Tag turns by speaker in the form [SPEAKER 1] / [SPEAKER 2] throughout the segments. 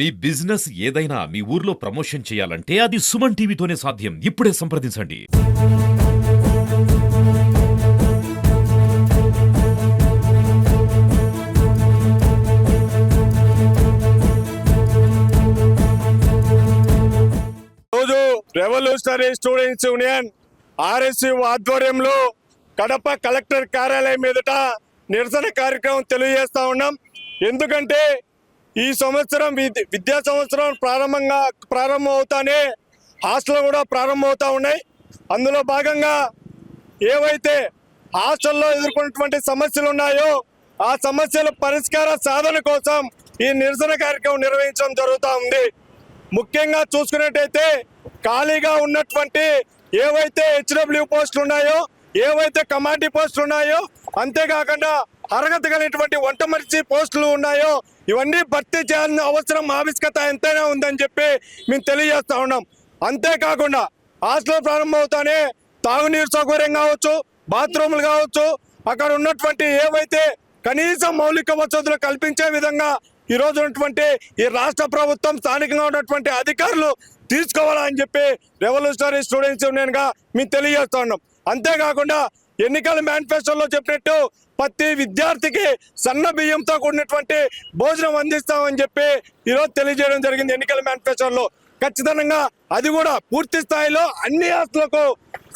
[SPEAKER 1] మీ business ఏదైనా మీ ఊర్లో promotion చేయాలంటే అది సుమన్ టీవీతోనే సాధ్యం. ఇప్పుడే సంప్రదించండి.
[SPEAKER 2] రోజు రెవల్యూషనరీ స్టూడెంట్స్ యూనియన్ ఆర్ఎస్యు ఆధ్వర్యంలో కడప కలెక్టర్ కార్యాలయం ఎదుట నిరసన కార్యక్రమం తెలియజేస్తా ఉన్నాం. ఎందుకంటే ఈ సంవత్సరం విద్యా సంవత్సరం ప్రారంభం అవుతానే హాస్టల్ కూడా ప్రారంభమవుతా ఉన్నాయి. అందులో భాగంగా ఏవైతే హాస్టల్లో ఎదుర్కొన్నటువంటి సమస్యలు ఉన్నాయో ఆ సమస్యల పరిష్కార సాధన కోసం ఈ నిరసన కార్యక్రమం నిర్వహించడం జరుగుతూ ఉంది. ముఖ్యంగా చూసుకున్నట్టయితే ఖాళీగా ఉన్నటువంటి ఏవైతే హెచ్డబ్ల్యూ పోస్టులు ఉన్నాయో, ఏవైతే కమాండీ పోస్టులు ఉన్నాయో, అంతేకాకుండా అర్హత కలిగినటువంటి వంట మనిషి పోస్టులు ఉన్నాయో ఇవన్నీ భర్తీ చేయాల్సిన అవసరం ఆవశ్యకత ఎంతైనా ఉందని చెప్పి మేము తెలియజేస్తా ఉన్నాం. అంతేకాకుండా హాస్టల్ ప్రారంభమవుతానే తాగునీరు సౌకర్యం కావచ్చు, బాత్రూములు కావచ్చు, అక్కడ ఉన్నటువంటి ఏవైతే కనీస మౌలిక వసతులు కల్పించే విధంగా ఈ రోజు ఉన్నటువంటి ఈ రాష్ట్ర ప్రభుత్వం స్థానికంగా ఉన్నటువంటి అధికారులు తీసుకోవాలని చెప్పి రెవల్యూషనరీ స్టూడెంట్స్ యూనియన్ గా మేము తెలియజేస్తా ఉన్నాం. అంతేకాకుండా ఎన్నికల మేనిఫెస్టోలో చెప్పినట్టు ప్రతి విద్యార్థికి సన్న బియ్యంతో కూడినటువంటి భోజనం అందిస్తామని చెప్పి ఈరోజు తెలియజేయడం జరిగింది. ఎన్నికల మేనిఫెస్టోలో ఖచ్చితంగా అది కూడా పూర్తి స్థాయిలో అన్ని హాస్టళ్లకు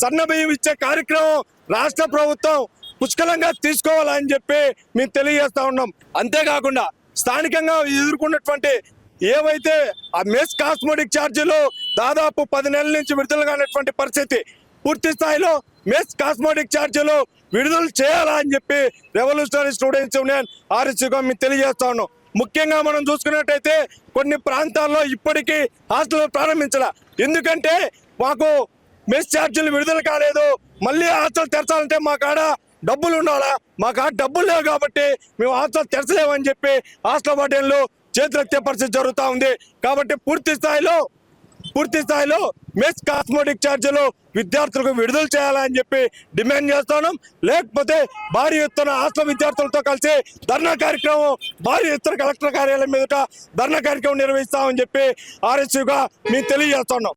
[SPEAKER 2] సన్న బియ్యం ఇచ్చే కార్యక్రమం రాష్ట్ర ప్రభుత్వం పుష్కలంగా తీసుకోవాలని చెప్పి మేము తెలియజేస్తా ఉన్నాం. అంతేకాకుండా స్థానికంగా ఎదుర్కొన్నటువంటి ఏవైతే ఆ మెస్ కాస్మెటిక్ ఛార్జీలు దాదాపు 10 నెలల నుంచి విడుదల కానటువంటి పరిస్థితి, పూర్తి స్థాయిలో మెస్ కాస్మెటిక్ ఛార్జీలు విడుదల చేయాలని చెప్పి రెవల్యూషనరీ స్టూడెంట్స్ యూనియన్ ఆర్ఎస్యూగా మేము తెలియజేస్తా ఉన్నాం. ముఖ్యంగా మనం చూసుకున్నట్టయితే కొన్ని ప్రాంతాల్లో ఇప్పటికీ హాస్టల్ ప్రారంభించాల. ఎందుకంటే మాకు మెస్ ఛార్జీలు విడుదల కాలేదు, మళ్ళీ హాస్టల్ తెరచాలంటే మా కాడ డబ్బులు ఉండాలా, మా కాడ డబ్బులు లేవు కాబట్టి మేము హాస్టల్ తెరచలేమని చెప్పి హాస్టల్ వార్డెన్లు చేతులెత్తే పరిస్థితి జరుగుతూ ఉంది. కాబట్టి పూర్తి స్థాయిలో మెస్ కాస్మెటిక్ ఛార్జీలు విద్యార్థులకు విడుదల చేయాలని చెప్పి డిమాండ్ చేస్తున్నాం. లేకపోతే భారీ ఎత్తున హాస్టల్ విద్యార్థులతో కలిసి ధర్నా కార్యక్రమం, భారీ ఎత్తున కలెక్టర్ కార్యాలయం మీద ధర్నా కార్యక్రమం నిర్వహిస్తామని చెప్పి ఆర్ఎస్యూగా మేము తెలియజేస్తున్నాం.